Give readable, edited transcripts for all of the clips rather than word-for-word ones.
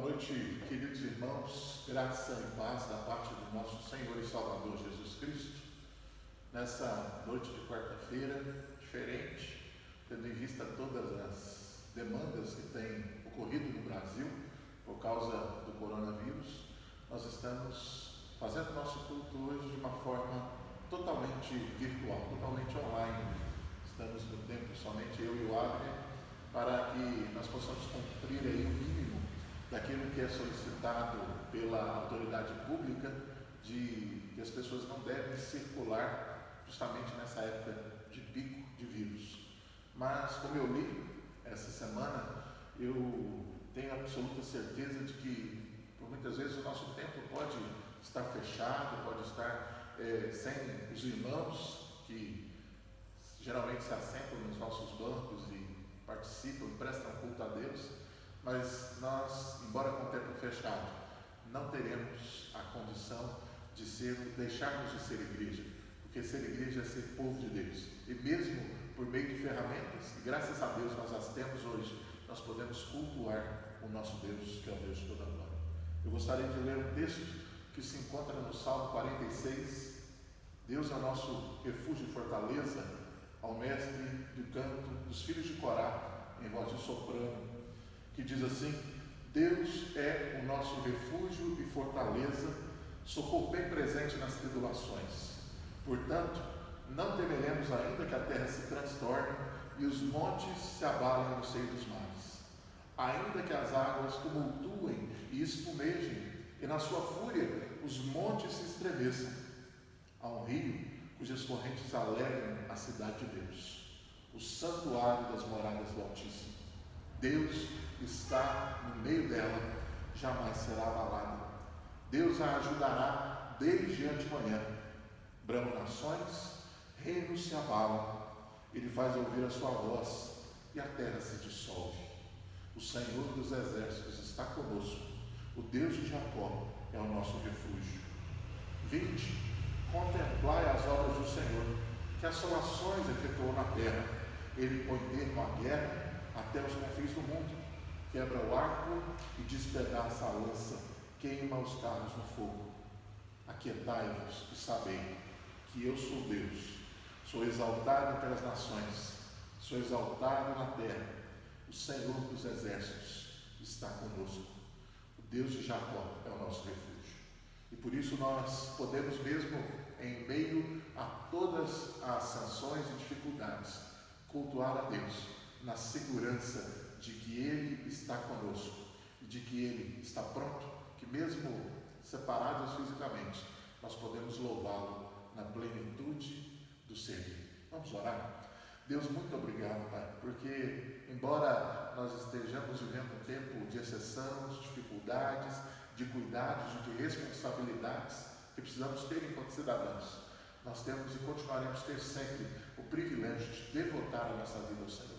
noite, queridos irmãos, graça e paz da parte do nosso Senhor e Salvador Jesus Cristo. Nessa noite de quarta-feira, diferente, tendo em vista todas as demandas que têm ocorrido no Brasil por causa do coronavírus, nós estamos fazendo nosso culto hoje de uma forma totalmente virtual, totalmente online. Estamos no tempo somente eu e o Abner, para que nós possamos cumprir aí o mínimo daquilo que é solicitado pela autoridade pública, de que as pessoas não devem circular justamente nessa época de pico de vírus. Mas, como eu li essa semana, eu tenho absoluta certeza de que, por muitas vezes, o nosso templo pode estar fechado, pode estar sem os irmãos que geralmente se assentam nos nossos bancos e participam, prestam culto a Deus, mas nós, embora com o templo fechado, não teremos a condição de deixarmos de ser igreja, porque ser igreja é ser povo de Deus, e mesmo por meio de ferramentas, e graças a Deus nós as temos hoje, nós podemos cultuar o nosso Deus, que é o Deus de toda a glória. Eu gostaria de ler um texto que se encontra no Salmo 46, Deus é o nosso refúgio e fortaleza, ao mestre do canto dos filhos de Corá, em voz de soprano, que diz assim: Deus é o nosso refúgio e fortaleza, socorro bem presente nas tribulações. Portanto, não temeremos ainda que a terra se transtorne e os montes se abalem no seio dos mares. Ainda que as águas tumultuem e espumejem, e na sua fúria os montes se estremeçam. Há um rio cujas correntes alegram a cidade de Deus, o santuário das moradas do Altíssimo. Deus está no meio dela, jamais será abalada. Deus a ajudará desde antemanhã. Bramam nações, reinos se abalam, Ele faz ouvir a sua voz e a terra se dissolve. O Senhor dos exércitos está conosco, o Deus de Jacó é o nosso refúgio. Vinde, contemplai as obras do Senhor, que assolações efetuou na terra. Ele põe termo à guerra até os confins do mundo, quebra o arco e despedaça a lança, queima os carros no fogo. Aquietai-vos e sabei que eu sou Deus, sou exaltado pelas nações, sou exaltado na terra. O Senhor dos exércitos está conosco, o Deus de Jacó é o nosso refúgio. E por isso nós podemos, mesmo em meio a todas as sanções e dificuldades, cultuar a Deus na segurança de que Ele está conosco e de que Ele está pronto, que mesmo separados fisicamente, nós podemos louvá-lo na plenitude do ser dele. Vamos orar? Deus, muito obrigado, Pai, porque embora nós estejamos vivendo um tempo de exceção, de dificuldades, de cuidados e de responsabilidades que precisamos ter enquanto cidadãos, nós temos e continuaremos ter sempre o privilégio de devotar a nossa vida ao Senhor.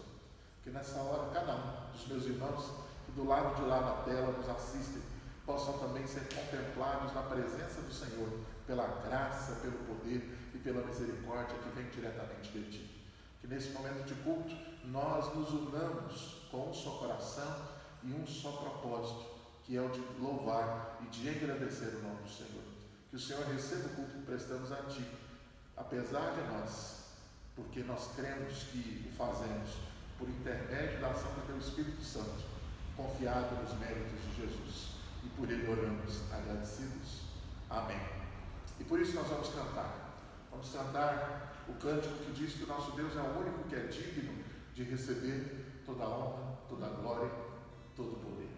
Que nessa hora cada um dos meus irmãos que do lado de lá na tela nos assistem possam também ser contemplados na presença do Senhor pela graça, pelo poder e pela misericórdia que vem diretamente de Ti. Que nesse momento de culto nós nos unamos com um só coração e um só propósito, que é o de louvar e de agradecer o nome do Senhor. Que o Senhor receba o culto que prestamos a Ti, apesar de nós, porque nós cremos que o fazemos por intermédio da ação do Teu Espírito Santo, confiado nos méritos de Jesus, e por Ele oramos agradecidos. Amém. E por isso nós vamos cantar. Vamos cantar o cântico que diz que o nosso Deus é o único que é digno de receber toda a honra, toda a glória, todo o poder.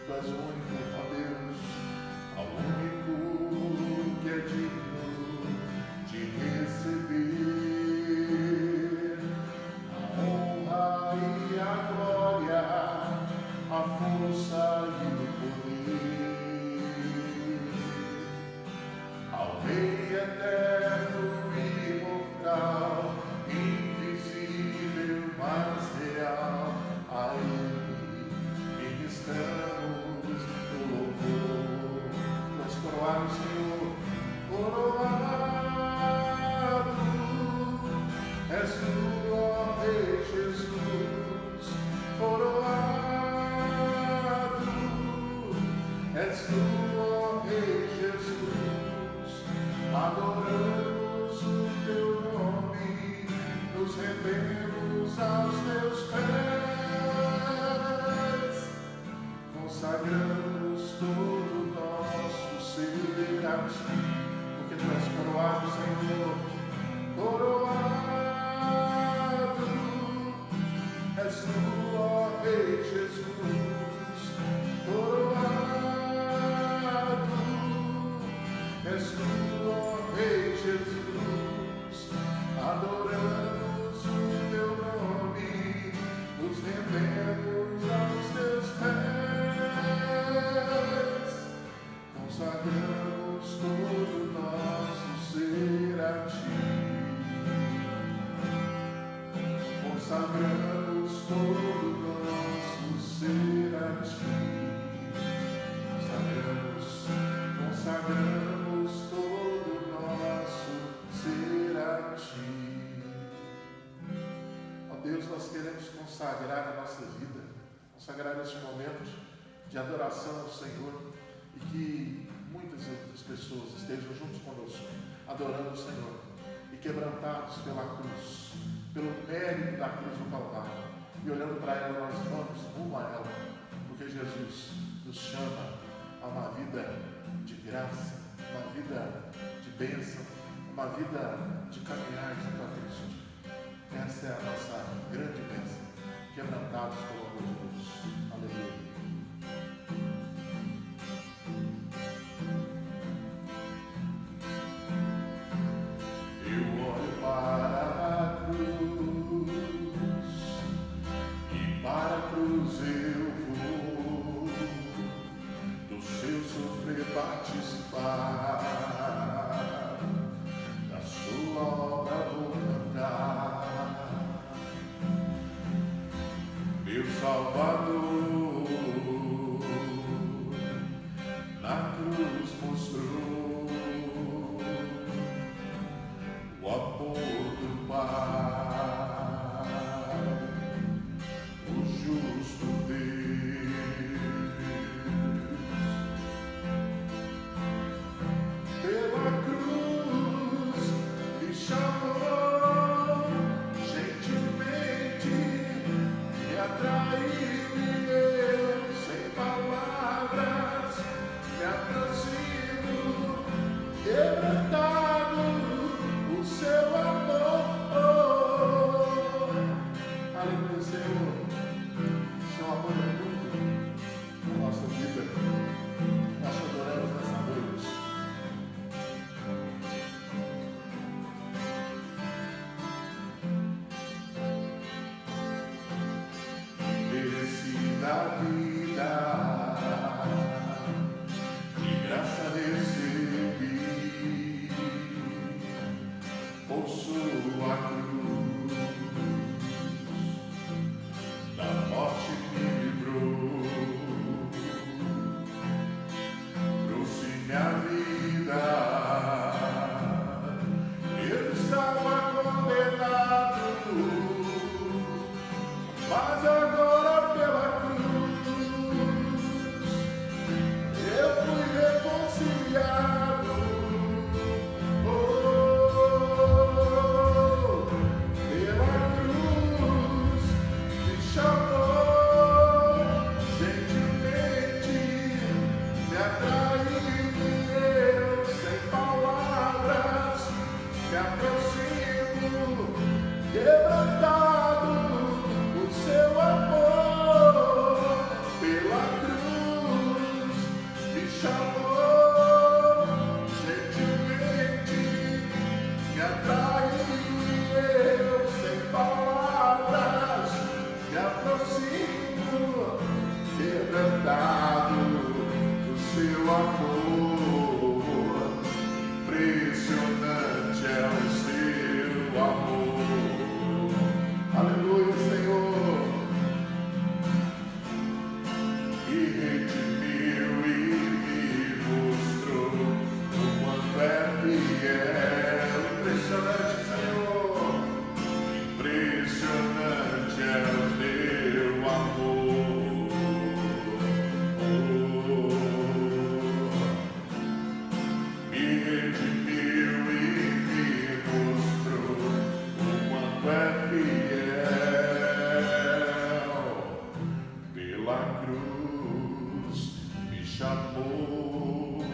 Tu és o único, ó Deus, És tu, ó Rei Jesus, adoramos o teu nome, nos rendemos aos teus pés, consagramos todo o nosso ser a ti, porque tu és coroado, Senhor, coroado, és tu, ó Rei Jesus, coroado, és tu, ó Rei Jesus, adoramos o teu nome, nos rendemos aos teus pés, consagramos todo o nosso ser a ti, consagramos todo o nosso ser a ti, consagramos todo o nosso ser a ti. Ó Deus, nós queremos consagrar a nossa vida, consagrar este momento de adoração ao Senhor, e que muitas outras pessoas estejam juntos conosco, adorando o Senhor e quebrantados pela cruz, pelo mérito da cruz do Calvário, e olhando para ela, nós vamos rumo a ela, porque Jesus nos chama a uma vida de graça, uma vida de bênção, uma vida de caminhar junto a Cristo. Essa é a nossa grande bênção, quebrantados pelo amor de Deus. Aleluia. Participar da sua obra vou cantar, meu Salvador na cruz mostrou o amor do Pai, o justo Deus. amor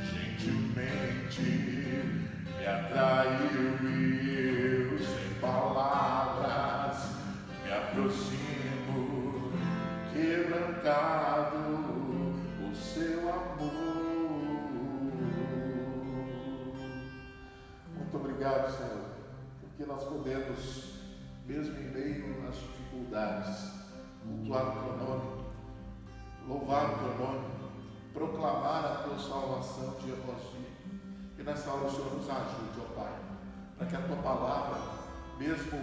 gentilmente me atraiu e eu, sem palavras, me aproximo, quebrantado o seu amor. Muito obrigado, Senhor, porque nós podemos, mesmo em meio às dificuldades, cultuar o teu nome, louvar o teu nome, proclamar a tua salvação dia após dia. E nessa hora o Senhor nos ajude, ó Pai, para que a tua palavra, mesmo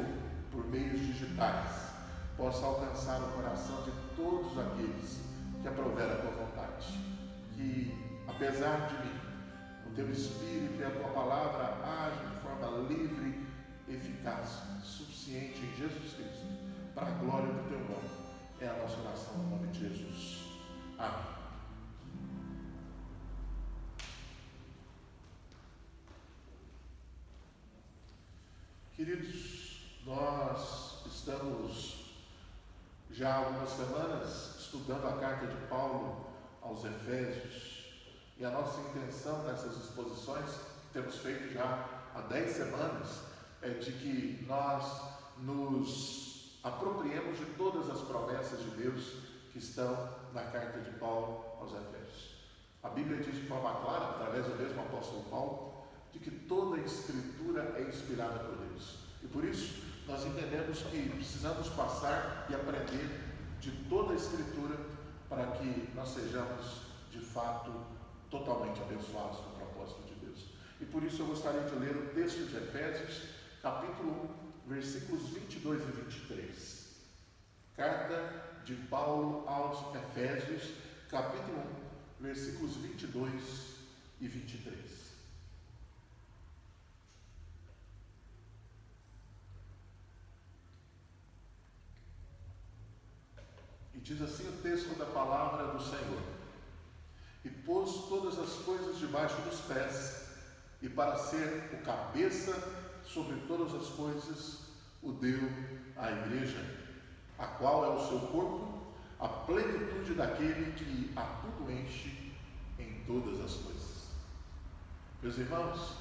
por meios digitais, possa alcançar o coração de todos aqueles que aproveram a tua vontade. Que, apesar de mim, o teu Espírito e a tua palavra agem de forma livre, eficaz, suficiente em Jesus Cristo, para a glória do teu nome. É a nossa oração no nome de Jesus. Amém. Queridos, nós estamos já há algumas semanas estudando a carta de Paulo aos Efésios, e a nossa intenção nessas exposições, que temos feito já há 10 semanas, é de que nós nos apropriemos de todas as promessas de Deus que estão na carta de Paulo aos Efésios. A Bíblia diz de forma clara, através do mesmo apóstolo Paulo, de que toda a Escritura é inspirada por Deus. E por isso, nós entendemos que precisamos passar e aprender de toda a Escritura para que nós sejamos, de fato, totalmente abençoados no propósito de Deus. E por isso eu gostaria de ler o texto de Efésios, capítulo 1, versículos 22 e 23. Carta de Paulo aos Efésios, capítulo 1, versículos 22 e 23. E diz assim o texto da palavra do Senhor: e pôs todas as coisas debaixo dos pés, e para ser o cabeça sobre todas as coisas, o deu à igreja, a qual é o seu corpo, a plenitude daquele que a tudo enche em todas as coisas. Meus irmãos,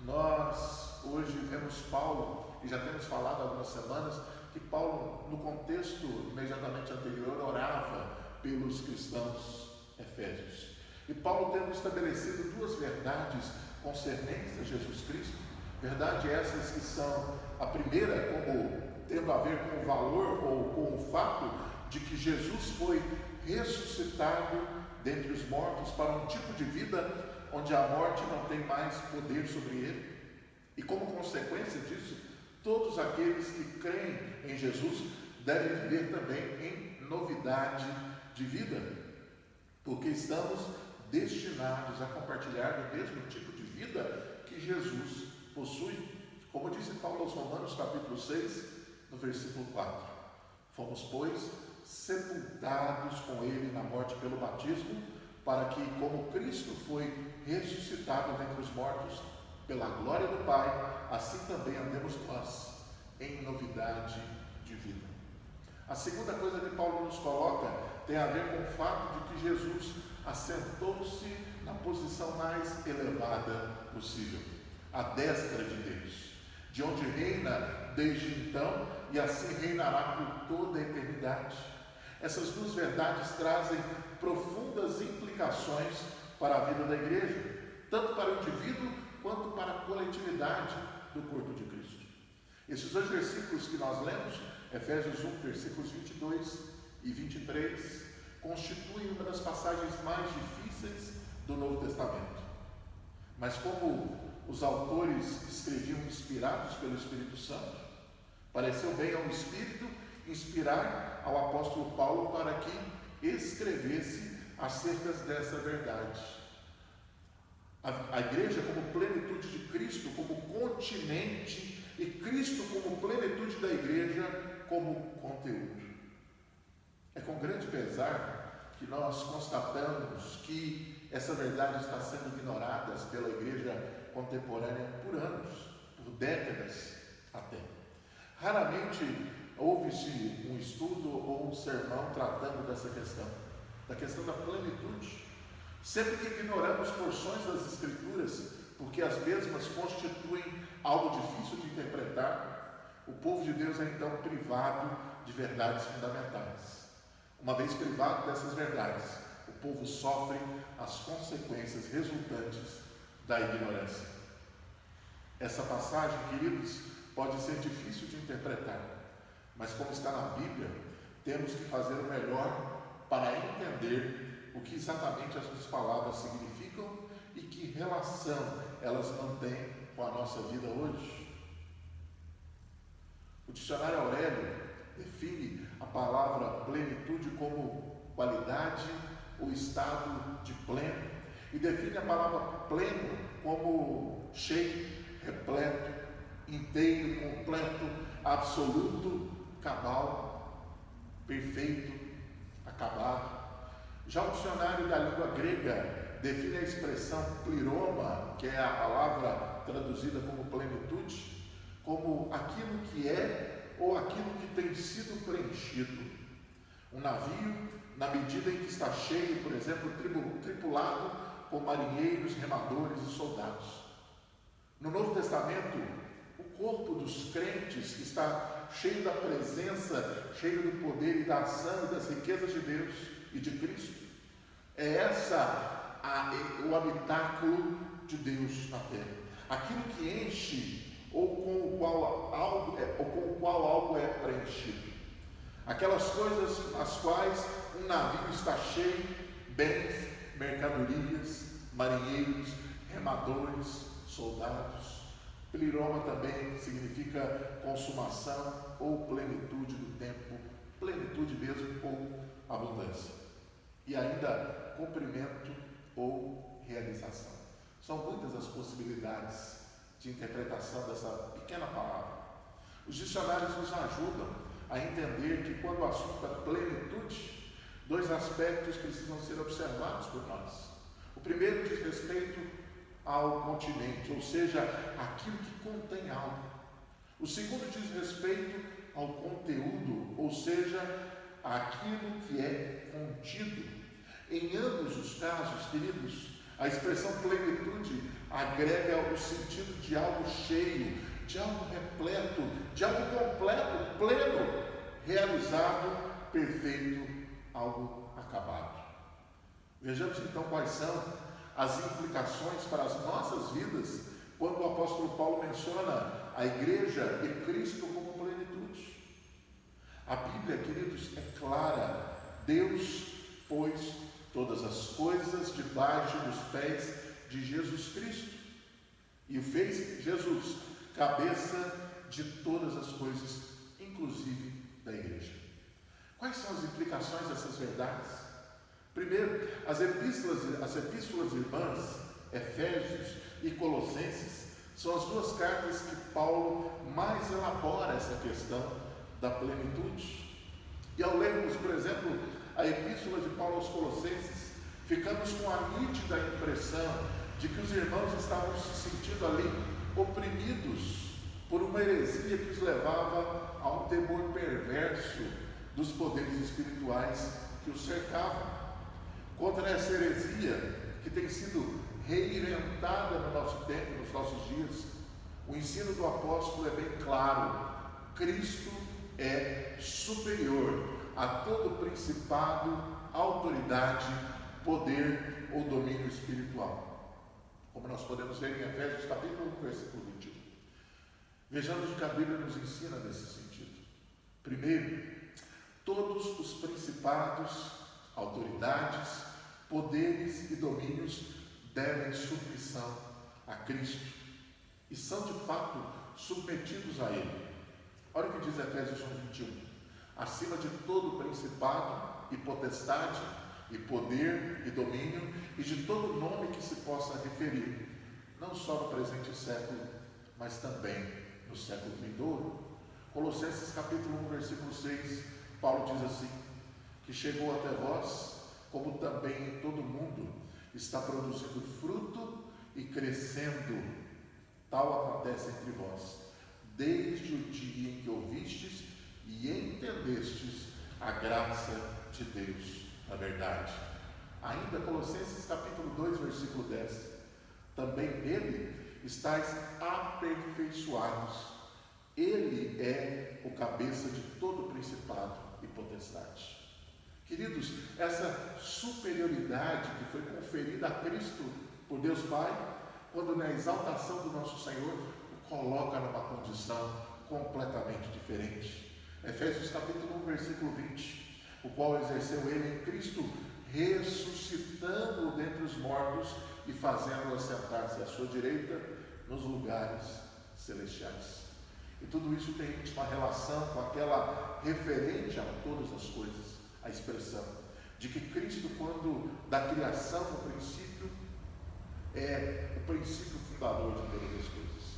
nós hoje vemos Paulo, e já temos falado há algumas semanas, que Paulo, no contexto imediatamente anterior, orava pelos cristãos efésios. E Paulo tendo estabelecido duas verdades concernentes a Jesus Cristo, verdades essas que são, a primeira, como tendo a ver com o valor ou com o fato de que Jesus foi ressuscitado dentre os mortos para um tipo de vida onde a morte não tem mais poder sobre ele. E como consequência disso, todos aqueles que creem em Jesus devem viver também em novidade de vida, porque estamos destinados a compartilhar do mesmo tipo de vida que Jesus possui. Como disse Paulo aos Romanos, capítulo 6, no versículo 4: fomos, pois, sepultados com ele na morte pelo batismo, para que, como Cristo foi ressuscitado dentre os mortos pela glória do Pai, assim também andemos nós em novidade de vida. A segunda coisa que Paulo nos coloca tem a ver com o fato de que Jesus assentou-se na posição mais elevada possível, à destra de Deus, de onde reina desde então e assim reinará por toda a eternidade. Essas duas verdades trazem profundas implicações para a vida da igreja, tanto para o indivíduo quanto para a coletividade do corpo de Cristo. Esses dois versículos que nós lemos, Efésios 1, versículos 22 e 23, constituem uma das passagens mais difíceis do Novo Testamento. Mas como os autores escreviam inspirados pelo Espírito Santo, pareceu bem ao Espírito inspirar ao apóstolo Paulo para que escrevesse acerca dessa verdade. A igreja como plenitude de Cristo, como continente, e Cristo como plenitude da igreja como conteúdo. É com grande pesar que nós constatamos que essa verdade está sendo ignorada pela igreja contemporânea por anos, por décadas até. Raramente houve-se um estudo ou um sermão tratando dessa questão, da questão da plenitude. Sempre que ignoramos porções das Escrituras, porque as mesmas constituem algo difícil de interpretar, o povo de Deus é então privado de verdades fundamentais. Uma vez privado dessas verdades, o povo sofre as consequências resultantes da ignorância. Essa passagem, queridos, pode ser difícil de interpretar, mas como está na Bíblia, temos que fazer o melhor para entender o que exatamente essas palavras significam e que relação elas mantêm com a nossa vida hoje. O dicionário Aurélio define a palavra plenitude como qualidade ou estado de pleno, e define a palavra pleno como cheio, repleto, inteiro, completo, absoluto, cabal, perfeito, acabado. Já o dicionário da língua grega define a expressão pleroma, que é a palavra traduzida como plenitude, como aquilo que é ou aquilo que tem sido preenchido. Um navio, na medida em que está cheio, por exemplo, tripulado com marinheiros, remadores e soldados. No Novo Testamento, o corpo dos crentes que está cheio da presença, cheio do poder e da ação e das riquezas de Deus e de Cristo, é o habitáculo de Deus na terra. Aquilo que enche ou com o qual algo é preenchido. Aquelas coisas as quais um navio está cheio, bens, mercadorias, marinheiros, remadores, soldados. Pleroma também significa consumação ou plenitude do tempo, plenitude mesmo ou abundância. E ainda cumprimento ou realização. São muitas as possibilidades de interpretação dessa pequena palavra. Os dicionários nos ajudam a entender que quando o assunto é plenitude, dois aspectos precisam ser observados por nós. O primeiro diz respeito ao continente, ou seja, aquilo que contém algo. O segundo diz respeito ao conteúdo, ou seja, aquilo que é contido. Em ambos os casos, queridos, a expressão plenitude agrega o sentido de algo cheio, de algo repleto, de algo completo, pleno, realizado, perfeito, algo acabado. Vejamos então quais são as implicações para as nossas vidas quando o apóstolo Paulo menciona a igreja e Cristo como plenitude. A Bíblia, queridos, é clara. Deus pôs todas as coisas debaixo dos pés de Jesus Cristo e o fez Jesus cabeça de todas as coisas, inclusive da igreja. Quais são as implicações dessas verdades? Primeiro, as epístolas irmãs, Efésios e Colossenses, são as duas cartas que Paulo mais elabora essa questão da plenitude. E ao lermos, por exemplo, a epístola de Paulo aos Colossenses, ficamos com a nítida impressão de que os irmãos estavam se sentindo ali oprimidos por uma heresia que os levava a um temor perverso dos poderes espirituais que os cercavam. Contra essa heresia que tem sido reinventada no nosso tempo, nos nossos dias, o ensino do apóstolo é bem claro: Cristo é superior a todo principado, autoridade, poder ou domínio espiritual. Como nós podemos ver em Efésios capítulo 1, versículo 21. Vejamos o que a Bíblia nos ensina nesse sentido. Primeiro, todos os principados, autoridades, poderes e domínios devem submissão a Cristo e são de fato submetidos a Ele. Olha o que diz Efésios 1:21. Acima de todo principado e potestade e poder e domínio e de todo nome que se possa referir, não só no presente século, mas também no século vindouro. Colossenses capítulo 1, versículo 6, Paulo diz assim: que chegou até vós, como também em todo mundo está produzindo fruto e crescendo. Tal acontece entre vós, desde o dia em que ouvistes e entendestes a graça de Deus na verdade. Ainda Colossenses capítulo 2, versículo 10. Também nele estáis aperfeiçoados. Ele é o cabeça de todo principado e potestade. Queridos, essa superioridade que foi conferida a Cristo por Deus Pai, quando na exaltação do nosso Senhor, o coloca numa condição completamente diferente. Efésios capítulo 1, versículo 20, o qual exerceu ele em Cristo, ressuscitando-o dentre os mortos e fazendo-o assentar-se à sua direita nos lugares celestiais. E tudo isso tem uma relação com aquela referente a todas as coisas, a expressão de que Cristo, quando da criação no princípio, é o princípio fundador de todas as coisas.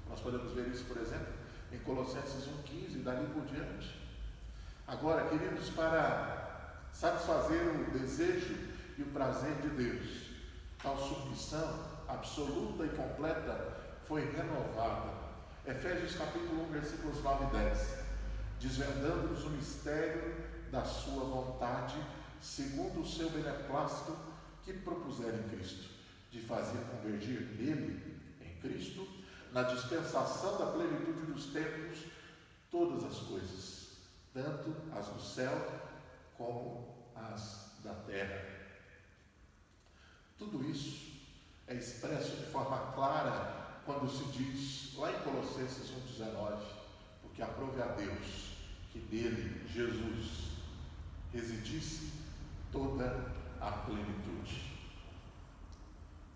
Nós podemos ver isso, por exemplo, em Colossenses 1,15 e dali por diante. Agora, queridos, para satisfazer o desejo e o prazer de Deus, tal submissão absoluta e completa foi renovada. Efésios capítulo 1, versículos 9 e 10, desvendando-nos o mistério da sua vontade, segundo o seu beneplácito que propuseram em Cristo, de fazer convergir nele, em Cristo, na dispensação da plenitude dos tempos, todas as coisas, tanto as do céu como as da terra. Tudo isso é expresso de forma clara quando se diz lá em Colossenses 1,19, porque aprove a Deus que dele, Jesus, residisse toda a plenitude.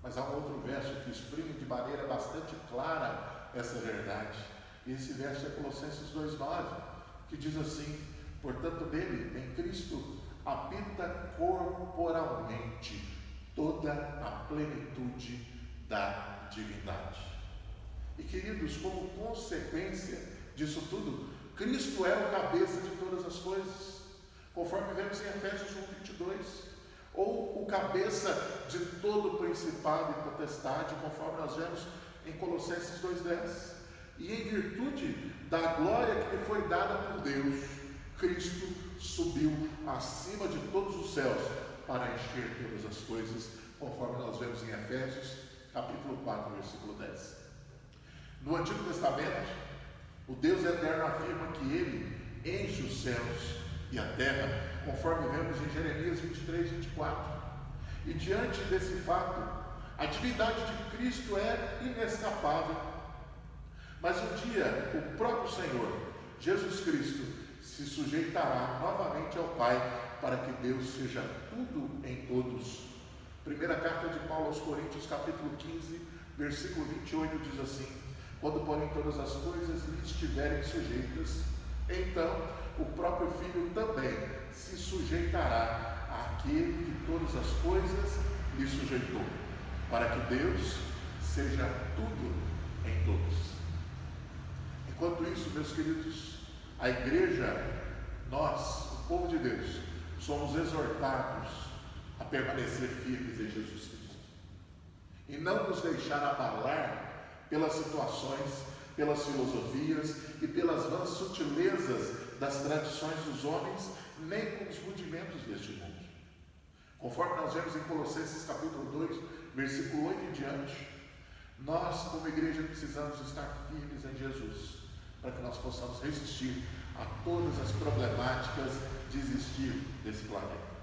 Mas há um outro verso que exprime de maneira bastante clara essa verdade. E esse verso é Colossenses 2,9, que diz assim: portanto, nele, em Cristo, habita corporalmente toda a plenitude da divindade. E queridos, como consequência disso tudo, Cristo é o cabeça de todas as coisas, conforme vemos em Efésios 1,22, ou o cabeça de todo principado e potestade, conforme nós vemos em Colossenses 2,10. E em virtude da glória que lhe foi dada por Deus, Cristo subiu acima de todos os céus para encher todas as coisas, conforme nós vemos em Efésios capítulo 4, versículo 10. No Antigo Testamento, o Deus eterno afirma que ele enche os céus e a terra, conforme vemos em Jeremias 23, 24. E diante desse fato, a divindade de Cristo é inescapável. Mas um dia, o próprio Senhor, Jesus Cristo, se sujeitará novamente ao Pai, para que Deus seja tudo em todos. Primeira carta de Paulo aos Coríntios, capítulo 15, versículo 28, diz assim: quando, porém, todas as coisas lhe estiverem sujeitas, então o próprio Filho também se sujeitará àquele que todas as coisas lhe sujeitou, para que Deus seja tudo em todos. Enquanto isso, meus queridos, a igreja, nós, o povo de Deus, somos exortados a permanecer firmes em Jesus Cristo e não nos deixar abalar pelas situações, pelas filosofias e pelas vãs sutilezas das tradições dos homens, nem com os rudimentos deste mundo. Conforme nós vemos em Colossenses capítulo 2, versículo 8 em diante, nós como igreja precisamos estar firmes em Jesus, para que nós possamos resistir a todas as problemáticas de existir desse planeta.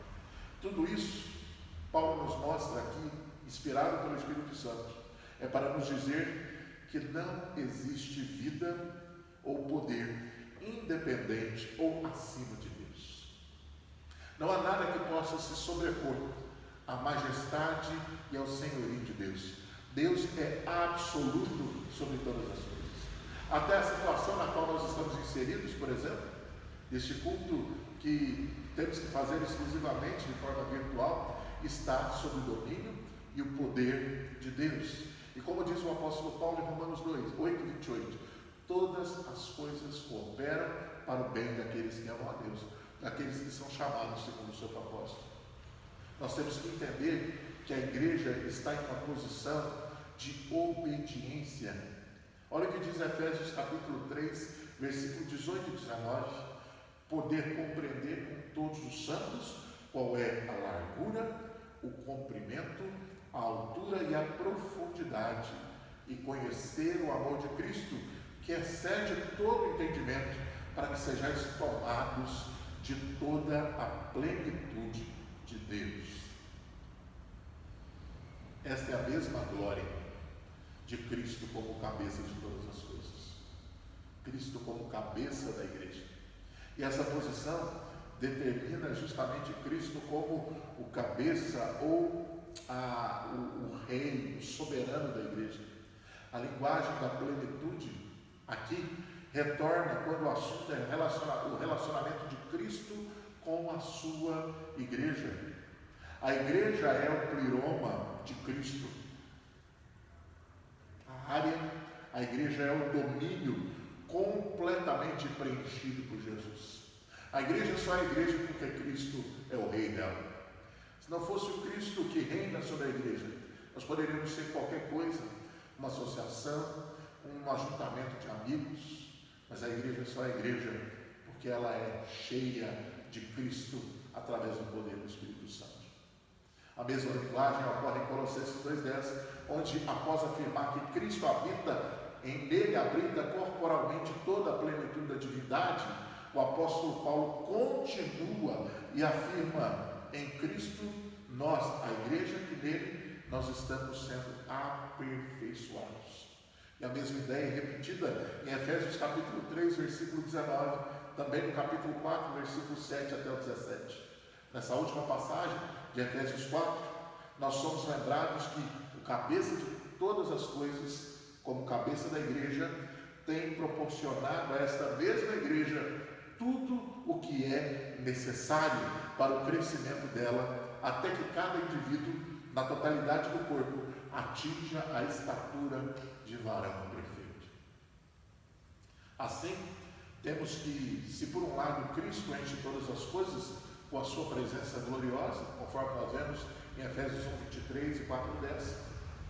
Tudo isso, Paulo nos mostra aqui, inspirado pelo Espírito Santo, é para nos dizer que não existe vida ou poder independente ou acima de Deus. Não há nada que possa se sobrepor à majestade e ao senhorio de Deus. Deus é absoluto sobre todas as coisas. Até a situação na qual nós estamos inseridos, por exemplo, este culto que temos que fazer exclusivamente de forma virtual, está sob o domínio e o poder de Deus. E como diz o apóstolo Paulo em Romanos 2, 8, 28, todas as coisas cooperam para o bem daqueles que amam a Deus, daqueles que são chamados segundo o seu propósito. Nós temos que entender que a igreja está em uma posição de obediência. Olha o que diz Efésios capítulo 3, versículo 18 e 19, poder compreender com todos os santos qual é a largura, o comprimento, a altura e a profundidade, e conhecer o amor de Cristo, que excede todo entendimento, para que sejais tomados de toda a plenitude de Deus. Esta é a mesma glória de Cristo como cabeça de todas as coisas. Cristo como cabeça da igreja. E essa posição determina justamente Cristo como o cabeça ou o rei, o soberano da igreja. A linguagem da plenitude aqui retorna quando o assunto é o relacionamento de Cristo com a sua igreja. A igreja é o pleroma de Cristo. A igreja é o domínio completamente preenchido por Jesus. A igreja só é igreja porque Cristo é o rei dela. Se não fosse o Cristo que reina sobre a igreja, nós poderíamos ser qualquer coisa, uma associação, um ajuntamento de amigos, mas a igreja só é igreja porque ela é cheia de Cristo através do poder do Espírito Santo. A mesma linguagem ocorre em Colossenses 2,10, onde, após afirmar que Cristo nele habita corporalmente toda a plenitude da divindade, o apóstolo Paulo continua e afirma: em Cristo, nós, a igreja, que nele nós estamos sendo aperfeiçoados. E a mesma ideia é repetida em Efésios capítulo 3, versículo 19, também no capítulo 4, versículo 7 até o 17. Nessa última passagem de Efésios 4, nós somos lembrados que o cabeça de todas as coisas, como cabeça da igreja, tem proporcionado a esta mesma igreja tudo o que é necessário para o crescimento dela, até que cada indivíduo, na totalidade do corpo, atinja a estatura de varão perfeito. Assim, temos que, se por um lado Cristo enche todas as coisas com a sua presença gloriosa, conforme nós vemos em Efésios 1:23 e 4:10,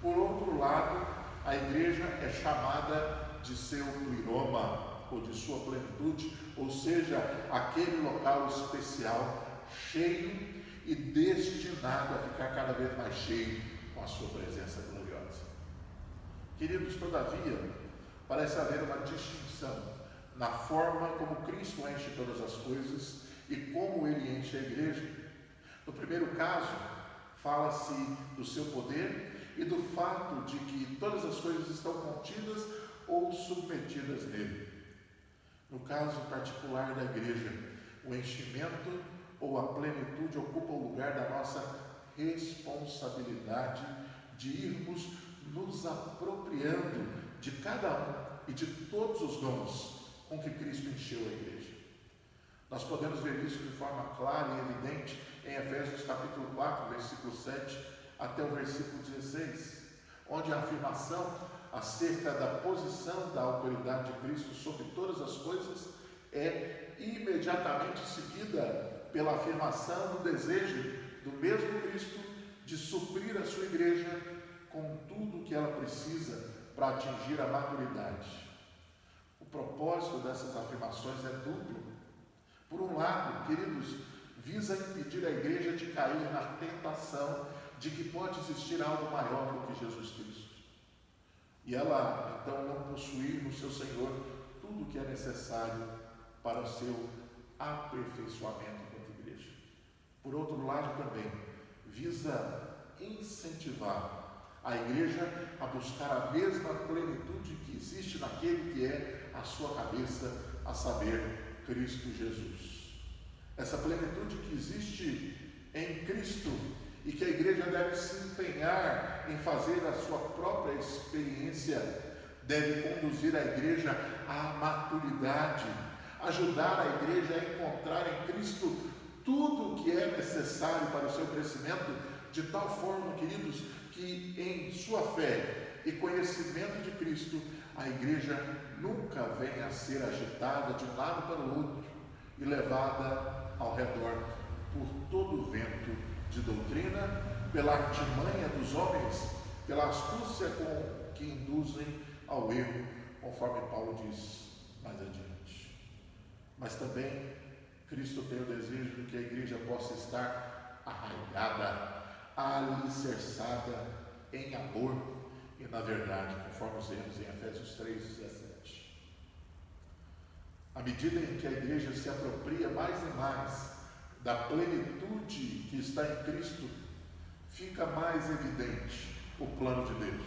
por outro lado, a igreja é chamada de seu pleroma, ou de sua plenitude, ou seja, aquele local especial, cheio e destinado a ficar cada vez mais cheio com a sua presença gloriosa. Queridos, todavia, parece haver uma distinção na forma como Cristo enche todas as coisas e como ele enche a igreja. No primeiro caso, fala-se do seu poder e do fato de que todas as coisas estão contidas ou submetidas nele. No caso particular da igreja, o enchimento ou a plenitude ocupa o lugar da nossa responsabilidade de irmos nos apropriando de cada um e de todos os dons com que Cristo encheu a igreja. Nós podemos ver isso de forma clara e evidente em Efésios capítulo 4, versículo 7 até o versículo 16, onde a afirmação acerca da posição da autoridade de Cristo sobre todas as coisas é imediatamente seguida pela afirmação do desejo do mesmo Cristo de suprir a sua igreja com tudo o que ela precisa para atingir a maturidade. O propósito dessas afirmações é duplo. Por um lado, queridos, visa impedir a igreja de cair na tentação de que pode existir algo maior do que Jesus Cristo. E ela, então, não possuir no seu Senhor tudo o que é necessário para o seu aperfeiçoamento enquanto igreja. Por outro lado, também, visa incentivar a igreja a buscar a mesma plenitude que existe naquele que é a sua cabeça, a saber, Cristo Jesus. Essa plenitude que existe em Cristo e que a igreja deve se empenhar em fazer a sua própria experiência, deve conduzir a igreja à maturidade, ajudar a igreja a encontrar em Cristo tudo o que é necessário para o seu crescimento, de tal forma, queridos, que em sua fé e conhecimento de Cristo, a igreja nunca venha a ser agitada de um lado para o outro e levada ao redor por todo o vento de doutrina, pela artimanha dos homens, pela astúcia com que induzem ao erro, conforme Paulo diz mais adiante. Mas também Cristo tem o desejo de que a igreja possa estar arraigada, alicerçada em amor e na verdade, conforme vemos em Efésios 3,17. À medida em que a igreja se apropria mais e mais da plenitude que está em Cristo, fica mais evidente o plano de Deus.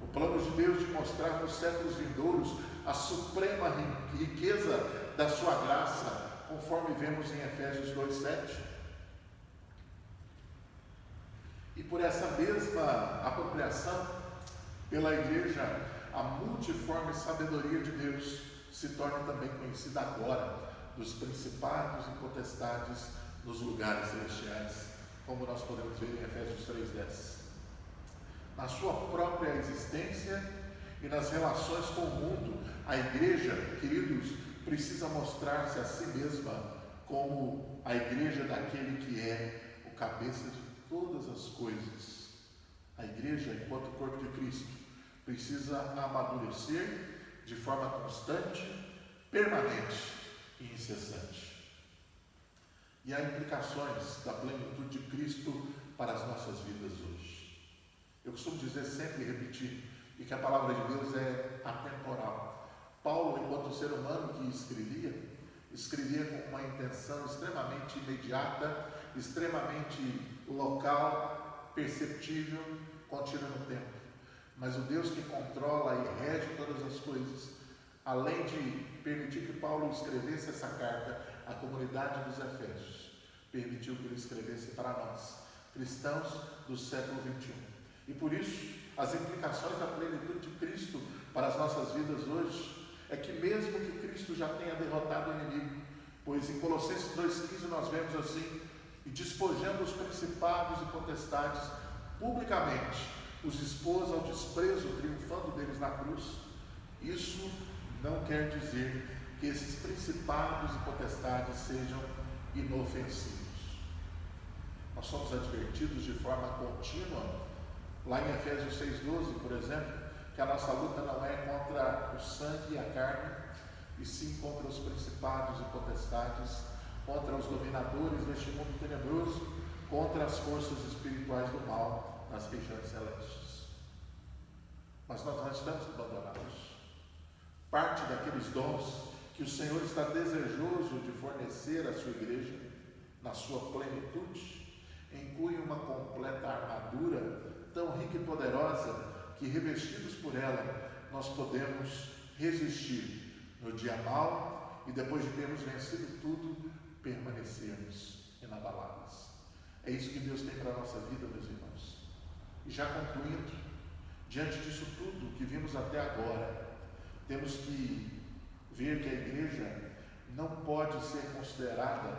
O plano de Deus de mostrar nos séculos vindouros a suprema riqueza da sua graça, conforme vemos em Efésios 2,7. E por essa mesma apropriação pela igreja, a multiforme sabedoria de Deus se torna também conhecida agora dos principados e potestades nos lugares celestiais, como nós podemos ver em Efésios 3,10. Na sua própria existência e nas relações com o mundo, a igreja, queridos, precisa mostrar-se a si mesma como a igreja daquele que é o cabeça de todas as coisas. A igreja, enquanto corpo de Cristo, precisa amadurecer de forma constante, permanente e incessante. E há implicações da plenitude de Cristo para as nossas vidas hoje. Eu costumo dizer sempre e repetir, e que a palavra de Deus é atemporal. Paulo, enquanto ser humano que escrevia com uma intenção extremamente imediata, extremamente local, perceptível, contínua no tempo. Mas o Deus que controla e rege todas as coisas, além de permitir que Paulo escrevesse essa carta à comunidade dos Efésios, permitiu que ele escrevesse para nós, cristãos do século XXI. E por isso, as implicações da plenitude de Cristo para as nossas vidas hoje é que mesmo que Cristo já tenha derrotado o inimigo, pois em Colossenses 2,15 nós vemos assim: e despojando os principados e potestades publicamente, os expôs ao desprezo, triunfando deles na cruz. Isso não quer dizer que esses principados e potestades sejam inofensivos. Nós somos advertidos de forma contínua, lá em Efésios 6,12, por exemplo, que a nossa luta não é contra o sangue e a carne, e sim contra os principados e potestades, contra os dominadores deste mundo tenebroso, contra as forças espirituais do mal nas regiões celestes. Mas nós não estamos abandonados. Parte daqueles dons que o Senhor está desejoso de fornecer à sua igreja, na sua plenitude, inclui uma completa armadura tão rica e poderosa que, revestidos por ela, nós podemos resistir no dia mau e, depois de termos vencido tudo, permanecermos inabaláveis. É isso que Deus tem para a nossa vida, meus irmãos. E já concluindo, diante disso tudo que vimos até agora, temos que ver que a igreja não pode ser considerada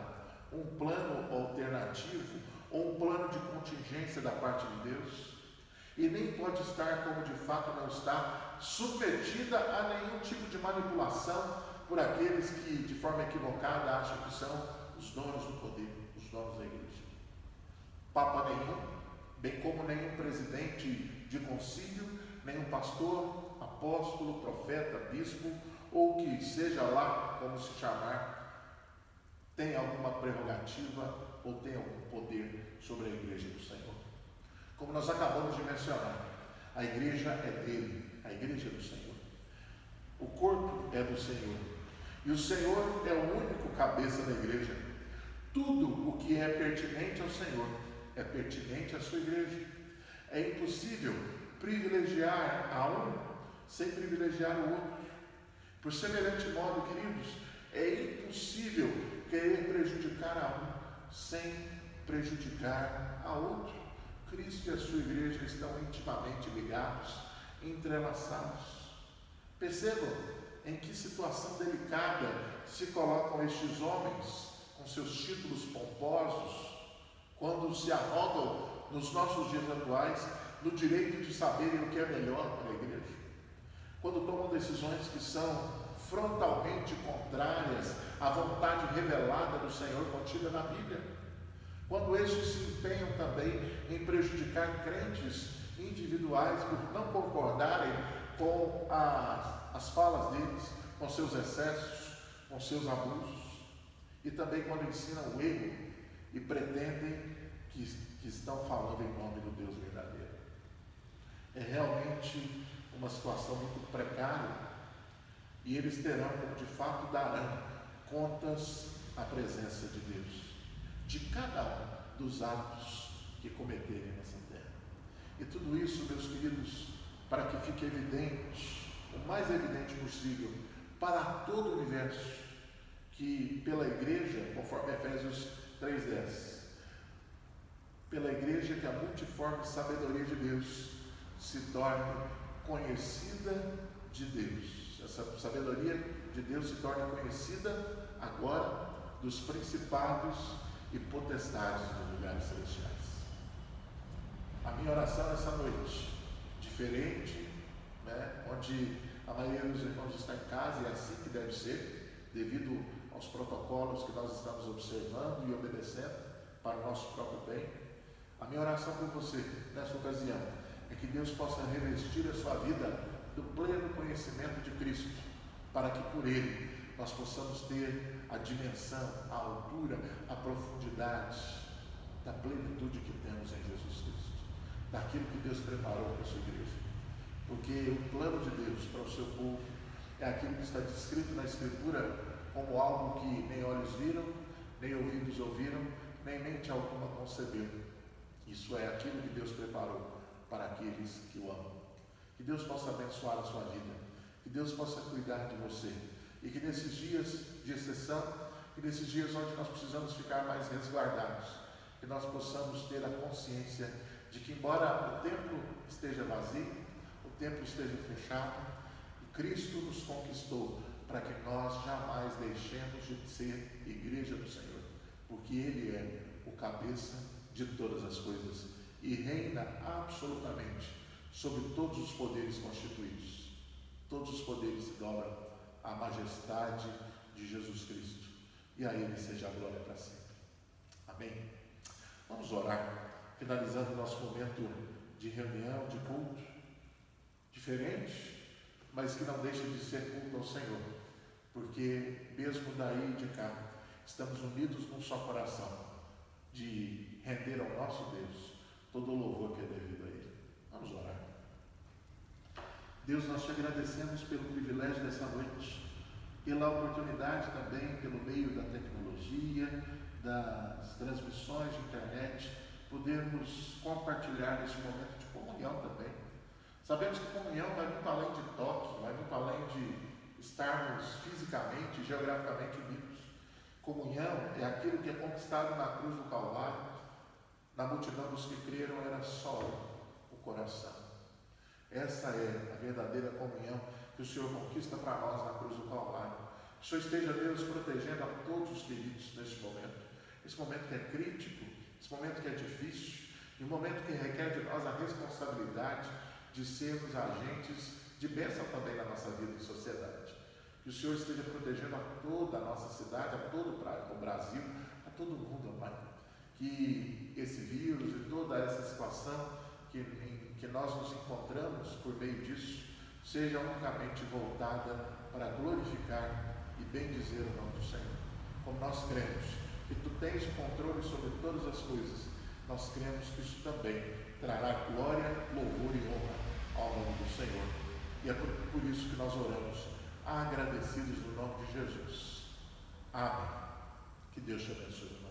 um plano alternativo ou um plano de contingência da parte de Deus, e nem pode estar, como de fato não está, submetida a nenhum tipo de manipulação por aqueles que, de forma equivocada, acham que são os donos do poder, os donos da igreja. Papa nenhum, bem como nenhum presidente de concílio, nenhum pastor, apóstolo, profeta, bispo, ou que seja lá como se chamar, tem alguma prerrogativa ou tem algum poder sobre a igreja do Senhor. Como nós acabamos de mencionar, a igreja é dele, a igreja é do Senhor. O corpo é do Senhor. E o Senhor é o único cabeça da igreja. Tudo o que é pertinente ao Senhor é pertinente à sua igreja. É impossível privilegiar a um sem privilegiar o outro. Por semelhante modo, queridos, é impossível querer prejudicar a um sem prejudicar a outro. Cristo e a sua igreja estão intimamente ligados, entrelaçados. Percebam em que situação delicada se colocam estes homens com seus títulos pomposos, quando se arrogam nos nossos dias atuais no direito de saberem o que é melhor para a igreja, quando tomam decisões que são frontalmente contrárias à vontade revelada do Senhor contida na Bíblia, quando estes se empenham também em prejudicar crentes individuais por não concordarem com as falas deles, com seus excessos, com seus abusos, e também quando ensinam o erro e pretendem que que estão falando em nome do Deus verdadeiro. É realmente uma situação muito precária e eles terão, de fato, darão contas à presença de Deus, de cada um dos atos que cometerem nessa terra. E tudo isso, meus queridos, para que fique evidente, o mais evidente possível, para todo o universo, que pela igreja, conforme Efésios 3:10, pela igreja que a multiforme sabedoria de Deus se torne conhecida de Deus. Essa sabedoria de Deus se torna conhecida agora dos principados e potestades dos lugares celestiais. A minha oração nessa noite, diferente, onde a maioria dos irmãos está em casa, e é assim que deve ser, devido aos protocolos que nós estamos observando e obedecendo para o nosso próprio bem. A minha oração por você nessa ocasião é que Deus possa revestir a sua vida do pleno conhecimento de Cristo, para que por Ele nós possamos ter a dimensão, a altura, a profundidade da plenitude que temos em Jesus Cristo, daquilo que Deus preparou para a sua igreja. Porque o plano de Deus para o seu povo é aquilo que está descrito na Escritura como algo que nem olhos viram, nem ouvidos ouviram, nem mente alguma concebeu. Isso é aquilo que Deus preparou para aqueles que o amam. Que Deus possa abençoar a sua vida, que Deus possa cuidar de você, e que nesses dias de exceção, e nesses dias onde nós precisamos ficar mais resguardados, que nós possamos ter a consciência de que, embora o templo esteja vazio, o templo esteja fechado, Cristo nos conquistou para que nós jamais deixemos de ser igreja do Senhor, porque Ele é o cabeça de todas as coisas e reina absolutamente sobre todos os poderes constituídos. Todos os poderes se dobram à majestade de Jesus Cristo, e a Ele seja a glória para sempre. Amém? Vamos orar, finalizando o nosso momento de reunião, de culto, diferente, mas que não deixa de ser culto ao Senhor, porque mesmo daí de cá, estamos unidos num só coração, de render ao nosso Deus todo o louvor que é devido a Ele. Vamos orar. Deus, nós te agradecemos pelo privilégio dessa noite, pela oportunidade também, pelo meio da tecnologia, das transmissões de internet, podermos compartilhar esse momento de comunhão também. Sabemos que comunhão vai muito além de toque, vai muito além de estarmos fisicamente e geograficamente unidos. Comunhão é aquilo que é conquistado na cruz do Calvário. Na multidão dos que creram era só o coração. Essa é a verdadeira comunhão que o Senhor conquista para nós na cruz do Calvário. Que o Senhor esteja, Deus, protegendo a todos os queridos neste momento. Esse momento que é crítico, esse momento que é difícil, e um momento que requer de nós a responsabilidade de sermos agentes de bênção também na nossa vida em sociedade. Que o Senhor esteja protegendo a toda a nossa cidade, a todo o Brasil, a todo o mundo, Pai. Que esse vírus e toda essa situação que nós nos encontramos por meio disso, seja unicamente voltada para glorificar e bendizer o nome do Senhor. Como nós cremos que Tu tens o controle sobre todas as coisas, nós cremos que isso também trará glória, louvor e honra ao nome do Senhor. E é por isso que nós oramos, agradecidos no nome de Jesus. Amém. Que Deus te abençoe.